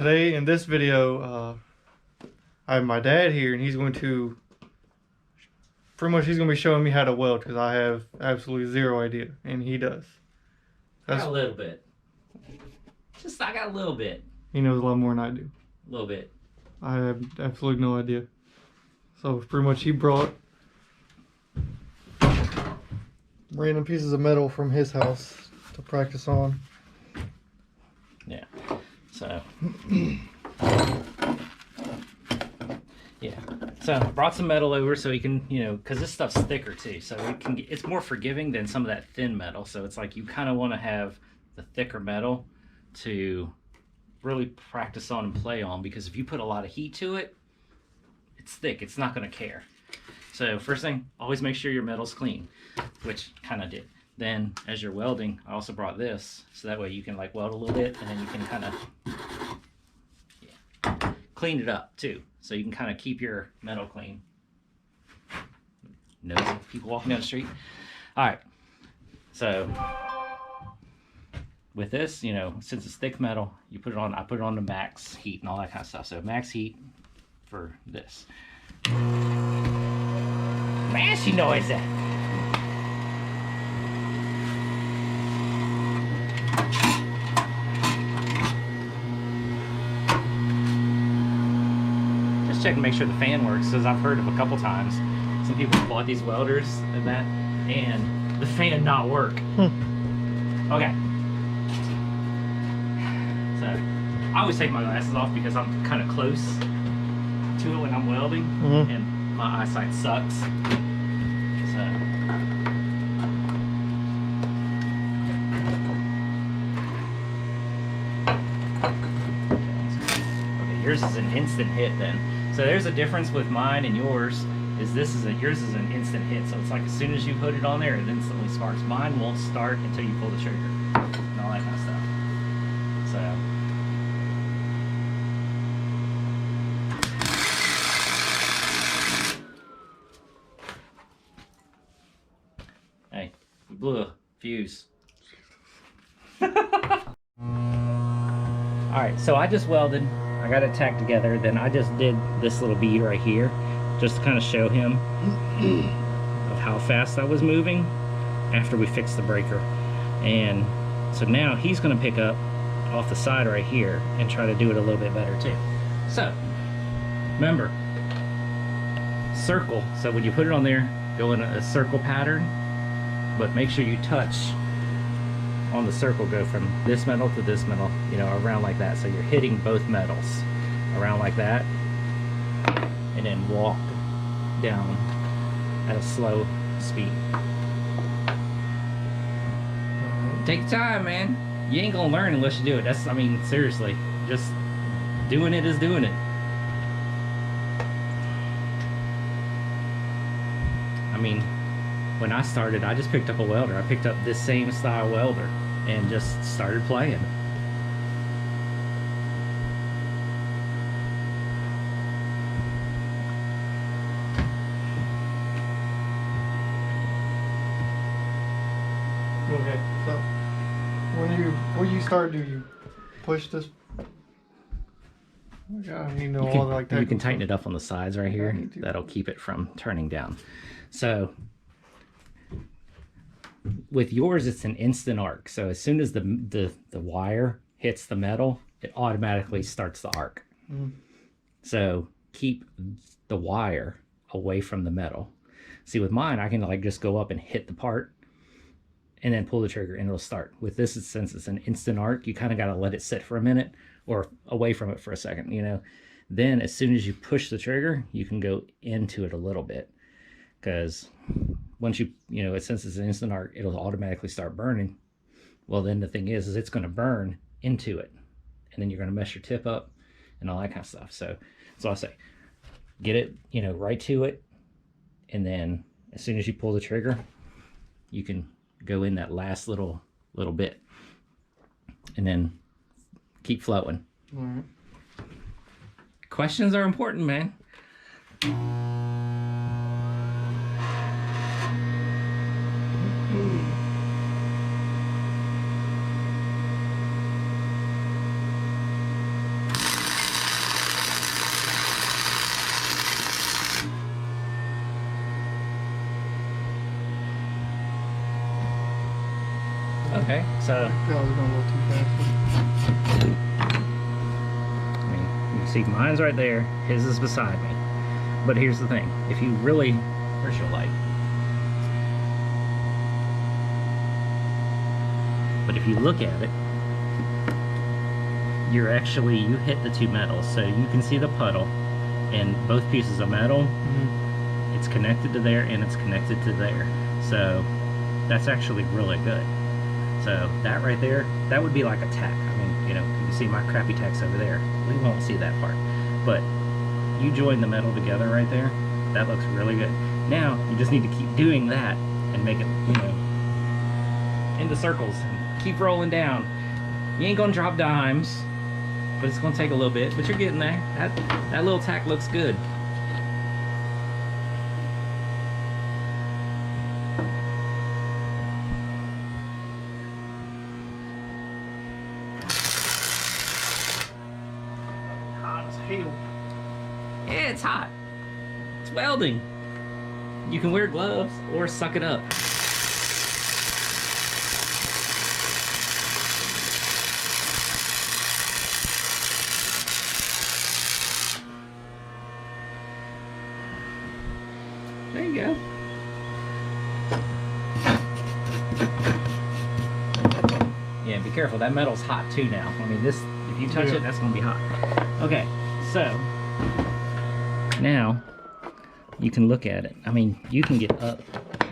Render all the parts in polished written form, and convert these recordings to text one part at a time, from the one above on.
Today in this video, I have my dad here, and he's going to be showing me how to weld because I have absolutely zero idea, and he does. I got a little bit. I got a little bit. He knows a lot more than I do. A little bit. I have absolutely no idea. So pretty much he brought random pieces of metal from his house to practice on. Yeah. So yeah. So I brought some metal over so you can, because this stuff's thicker too, so it's more forgiving than some of that thin metal. So it's like you kind of want to have the thicker metal to really practice on and play on, because if you put a lot of heat to it, it's thick, it's not going to care. So first thing, always make sure your metal's clean, which kind of did. Then as you're welding, I also brought this, so that way you can like weld a little bit, and then you can kind of clean it up too, so you can kind of keep your metal clean. Nosy people walking down the street. All right, so with this, since it's thick metal, you put it on. I put it on to max heat and all that kind of stuff. So max heat for this. Nasty noise there. Just check and make sure the fan works, because I've heard of a couple times some people bought these welders and the fan not work. Okay. So I always take my glasses off because I'm kind of close to it when I'm welding, and my eyesight sucks. So okay, yours is an instant hit then. So there's a difference with mine and yours. Yours is an instant hit. So it's like as soon as you put it on there, it instantly sparks. Mine won't start until you pull the trigger and all that kind of stuff. So hey, we blew a fuse. Alright, so I just welded. I got it tacked together. Then I just did this little bead right here, just to kind of show him of how fast I was moving after we fixed the breaker. And so now he's going to pick up off the side right here and try to do it a little bit better too. So remember, circle. So when you put it on there, go in a circle pattern, but make sure you touch on the circle. Go from this metal to this metal, around like that. So you're hitting both metals around like that, and then walk down at a slow speed. Take time, man. You ain't gonna learn unless you do it. Seriously, just doing it is doing it. When I started, I just picked up a welder. I picked up this same style welder and just started playing. Okay, so when you start, do you push this? Oh God, you can tighten it up on the sides right here. That'll keep it from turning down. So with yours, it's an instant arc. So as soon as the wire hits the metal, it automatically starts the arc. So keep the wire away from the metal. See, with mine, I can just go up and hit the part and then pull the trigger and it'll start. With this, since it's an instant arc, you kind of got to let it sit for a minute or away from it for a second, Then as soon as you push the trigger, you can go into it a little bit, because once since it's an instant arc, it'll automatically start burning. Well, then the thing is it's going to burn into it, and then you're going to mess your tip up and all that kind of stuff. So I say, get it, right to it, and then as soon as you pull the trigger, you can go in that last little bit, and then keep flowing. All right. Questions are important, man. Okay, so That was going a little too fast. I mean, you can see mine's right there, his is beside me. But here's the thing, if you really, where's your light? But if you look at it, you hit the two metals, so you can see the puddle and both pieces of metal. It's connected to there and it's connected to there, so that's actually really good. So that right there, that would be like a tack. I mean, you know, you can see my crappy tacks over there. We won't see that part, but you join the metal together right there, that looks really good. Now you just need to keep doing that and make it, you know, into circles and keep rolling down. You ain't gonna drop dimes, but it's gonna take a little bit, but you're getting there. That little tack looks good. Hot as hell. Yeah, it's hot. It's welding. You can wear gloves or suck it up. There you go. Yeah, be careful. That metal's hot too now. I mean, this, if you touch it, that's gonna be hot. Okay, so now you can look at it. I mean, you can get up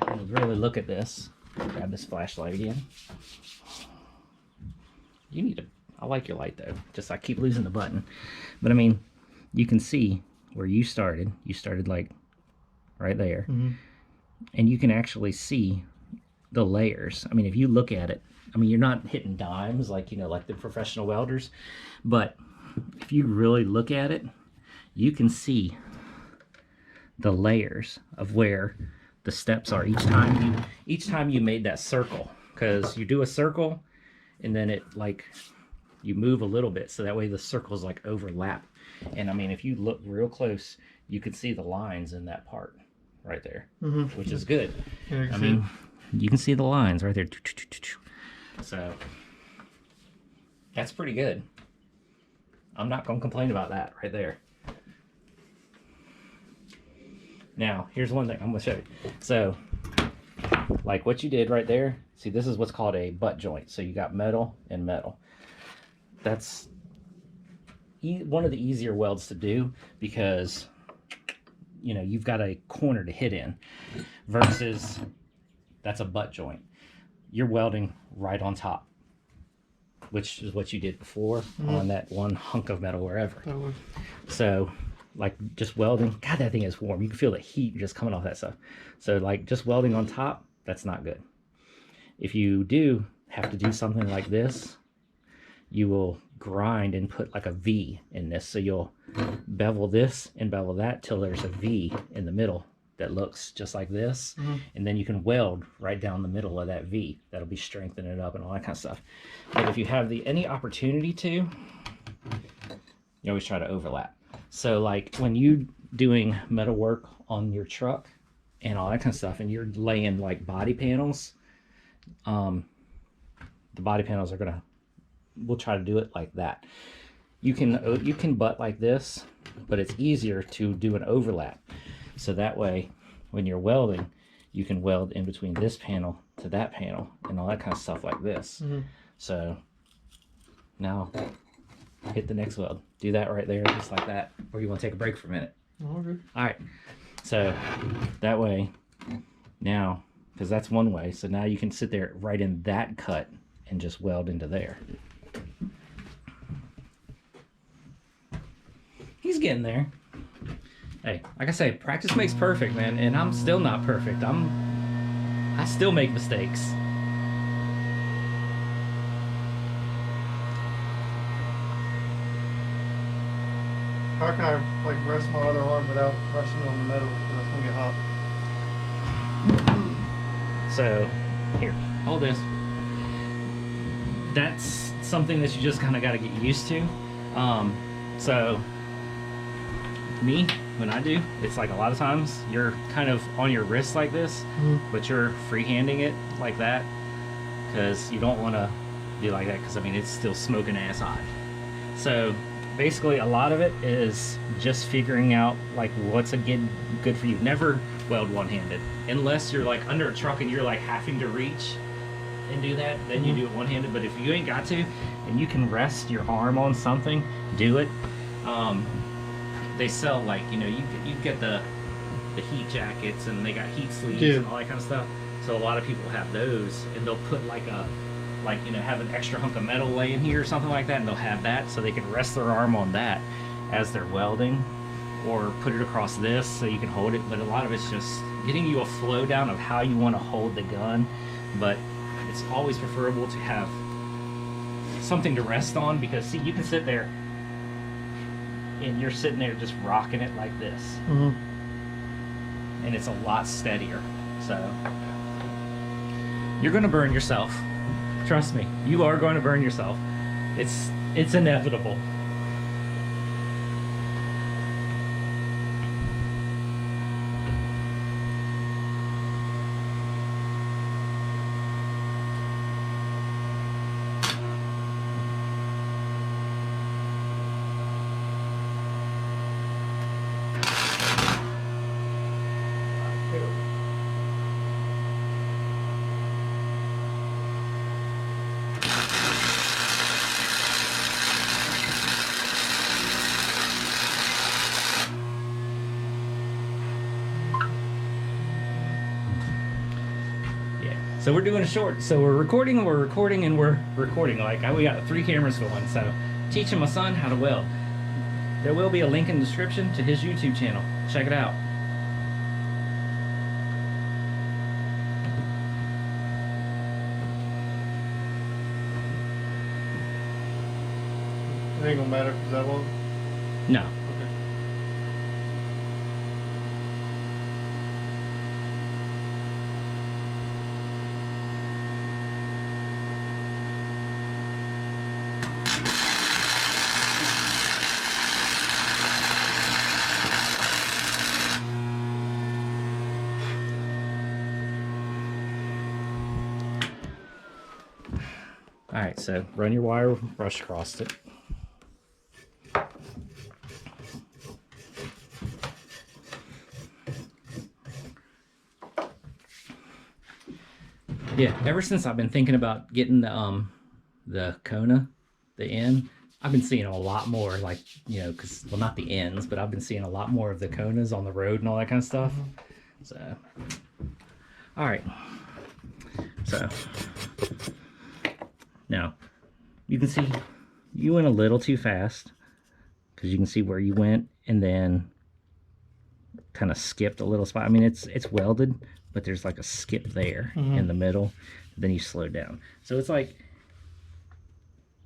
and really look at this. Grab this flashlight again. You need to, I like your light though. Just I keep losing the button. But I mean, you can see where you started. You started like right there. And you can actually see the layers. I mean, if you look at it, I mean, you're not hitting dimes like, you know, like the professional welders, but if you really look at it, you can see the layers of where the steps are each time you made that circle, because you do a circle and then it like you move a little bit so that way the circles like overlap. And I mean, if you look real close, you can see the lines in that part right there, which is good. Yeah, I mean, you can see the lines right there. So that's pretty good. I'm not gonna complain about that right there. Now, here's one thing I'm gonna show you. So, like what you did right there, see, this is what's called a butt joint. So you got metal and metal. That's one of the easier welds to do because, you know, you've got a corner to hit in versus that's a butt joint. You're welding right on top, which is what you did before on that one hunk of metal wherever. So like just welding, God, that thing is warm. You can feel the heat just coming off that stuff. So like just welding on top, that's not good. If you do have to do something like this, you will grind and put like a V in this. So you'll bevel this and bevel that till there's a V in the middle that looks just like this. And then you can weld right down the middle of that V. That'll be strengthening it up and all that kind of stuff. But if you have any opportunity to, you always try to overlap. So like when you doing metal work on your truck and all that kind of stuff, and you're laying like body panels, the body panels are gonna, we'll try to do it like that. You can butt like this, but it's easier to do an overlap. So that way, when you're welding, you can weld in between this panel to that panel and all that kind of stuff like this. So now hit the next weld. Do that right there, just like that. Or you want to take a break for a minute? Okay. All right. So that way, now, because that's one way. So now you can sit there right in that cut and just weld into there. He's getting there. Hey, like I say, practice makes perfect, man. And I'm still not perfect. I still make mistakes. How can I like rest my other arm without pressing on the metal? Because it's gonna get hot. So, here, hold this. That's something that you just kind of got to get used to. So, me, when I do, it's like a lot of times you're kind of on your wrist like this, but you're freehanding it like that. because you don't want to do like that, because I mean it's still smoking ass hot. So basically a lot of it is just figuring out like what's a good for you. Never weld one-handed unless you're like under a truck and you're like having to reach and do that, then you do it one-handed. But if you ain't got to and you can rest your arm on something, do it. They sell like, you know, you get the heat jackets, and they got heat sleeves and all that kind of stuff. So a lot of people have those, and they'll put like you know, have an extra hunk of metal laying here or something like that, and they'll have that so they can rest their arm on that as they're welding, or put it across this so you can hold it. But a lot of it's just getting you a flow down of how you want to hold the gun. But it's always preferable to have something to rest on, because see, you can sit there and you're sitting there just rocking it like this, and it's a lot steadier. So you're going to burn yourself. Trust me, you are going to burn yourself. It's inevitable. So we're doing a short. So we're recording, and we're recording. Like, we got 3 cameras going. So teaching my son how to weld. There will be a link in the description to his YouTube channel. Check it out. It ain't gonna matter if it's that long? No. Okay. All right, so run your wire brush across it. Yeah, ever since I've been thinking about getting the Kona, the end, I've been seeing a lot more, like, you know, because, well, not the ends, but I've been seeing a lot more of the Konas on the road and all that kind of stuff. So, all right. So, now, you can see you went a little too fast, because you can see where you went and then kind of skipped a little spot. I mean, it's welded, but there's like a skip there in the middle. Then you slow down. So it's like,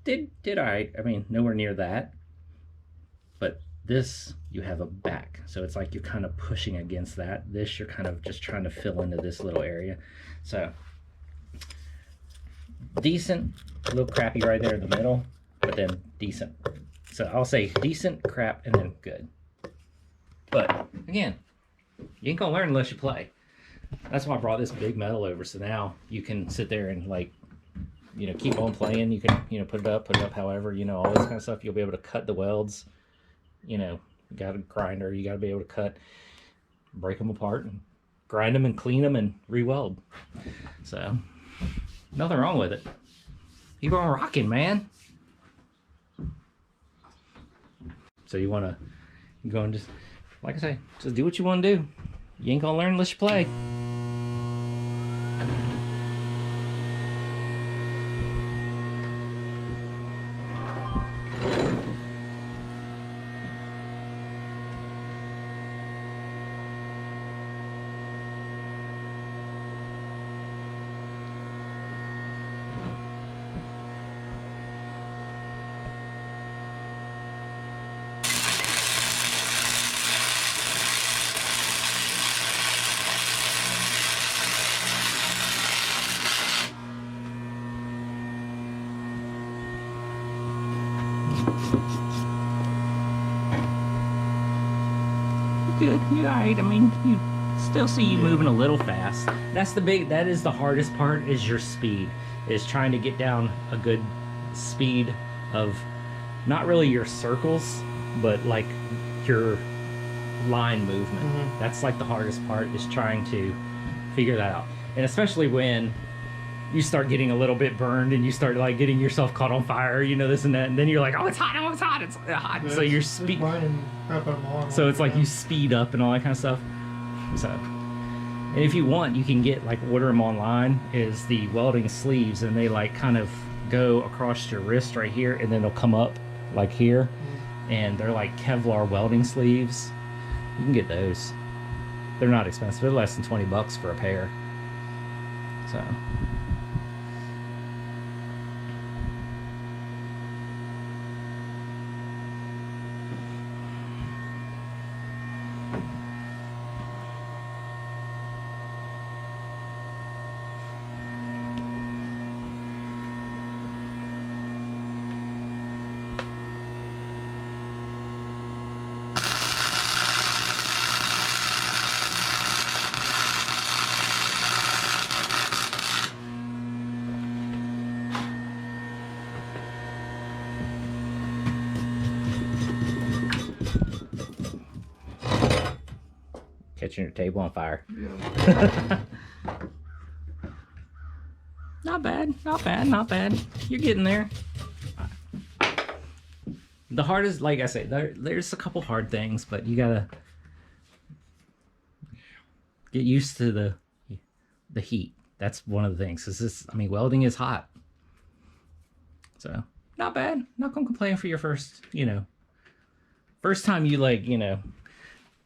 did I mean, nowhere near that. But this, you have a back. So it's like you're kind of pushing against that. This, you're kind of just trying to fill into this little area. So decent, a little crappy right there in the middle, but then decent. So I'll say decent, crap, and then good. But again, you ain't gonna learn unless you play. That's why I brought this big metal over, so now you can sit there and, like, you know, keep on playing. You can, you know, put it up however, you know, all this kind of stuff. You'll be able to cut the welds. You know, you got a grinder, you got to be able to cut, break them apart, and grind them and clean them and re-weld. So nothing wrong with it. Keep on rocking, man. So you want to go and just, like I say, just do what you want to do. You ain't gonna learn unless you play. Good, you're alright. I mean, you still see you moving a little fast. That is the hardest part, is your speed. is trying to get down a good speed of not really your circles, but like your line movement. That's like the hardest part, is trying to figure that out. And especially when you start getting a little bit burned and you start like getting yourself caught on fire, you know, this and that, and then you're like, oh, it's hot, oh, it's hot, it's hot. Yeah, so you're so it's like you speed up and all that kind of stuff. So, and if you want, you can get, like, order them online, is the welding sleeves, and they like kind of go across your wrist right here, and then they'll come up like here, and they're like Kevlar welding sleeves. You can get those. They're not expensive. They're less than $20 for a pair. So. Catching your table on fire. Yeah. Not bad, not bad, not bad. You're getting there. The hardest, like I say, there's a couple hard things, but you gotta get used to the heat. That's one of the things. Cause this, I mean, welding is hot. So not bad. Not gonna complain for your first, you know, first time you, like, you know,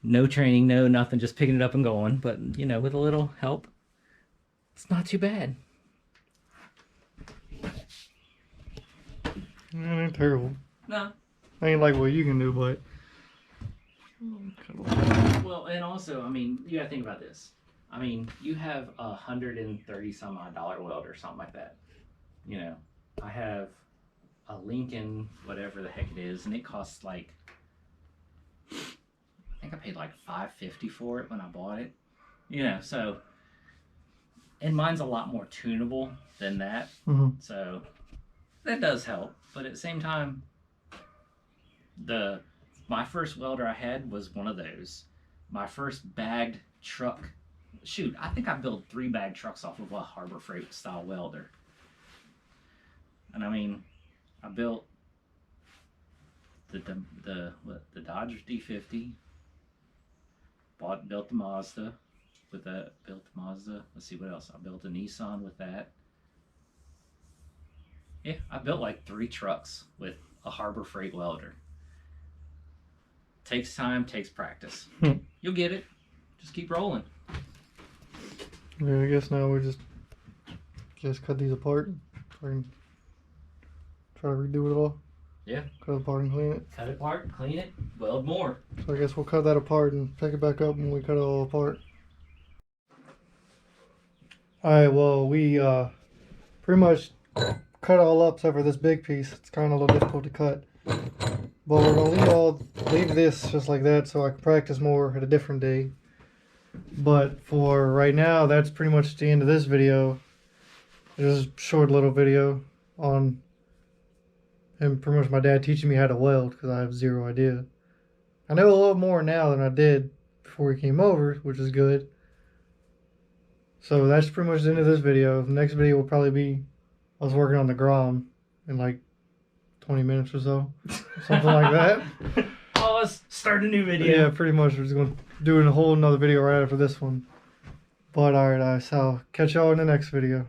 no training, no nothing, just picking it up and going. But, you know, with a little help, it's not too bad. It ain't terrible. No. Ain't like what you can do, but. Well, and also, I mean, you gotta think about this. I mean, you have $130 some odd welder or something like that. You know, I have a Lincoln, whatever the heck it is, and it costs like, I think I paid like $550 for it when I bought it. You know, so, and mine's a lot more tunable than that. So that does help. But at the same time, my first welder I had was one of those. My first bagged truck, shoot, I think I built 3 bagged trucks off of a Harbor Freight style welder. And I mean, I built the Dodge D50. Built the Mazda with that. Built the Mazda. Let's see what else. I built a Nissan with that. Yeah, I built like 3 trucks with a Harbor Freight welder. Takes time, takes practice. You'll get it. Just keep rolling. Yeah, I guess now we just cut these apart. So I can try to redo it all. Yeah. Cut it apart and clean it. Cut it apart, clean it, weld more. So I guess we'll cut that apart and pick it back up when we cut it all apart. Alright, well, we pretty much cut it all up except for this big piece. It's kind of a little difficult to cut. But we're going to leave this just like that so I can practice more at a different day. But for right now, that's pretty much the end of this video. Just a short little video on him, pretty much my dad teaching me how to weld, because I have zero idea. I know a little more now than I did before he came over, which is good. So that's pretty much the end of this video. The next video will probably be us working on the Grom in like 20 minutes or so. Something like that. Oh, let's start a new video. Yeah, pretty much. We're just going to do a whole another video right after this one. But alright, so catch y'all in the next video.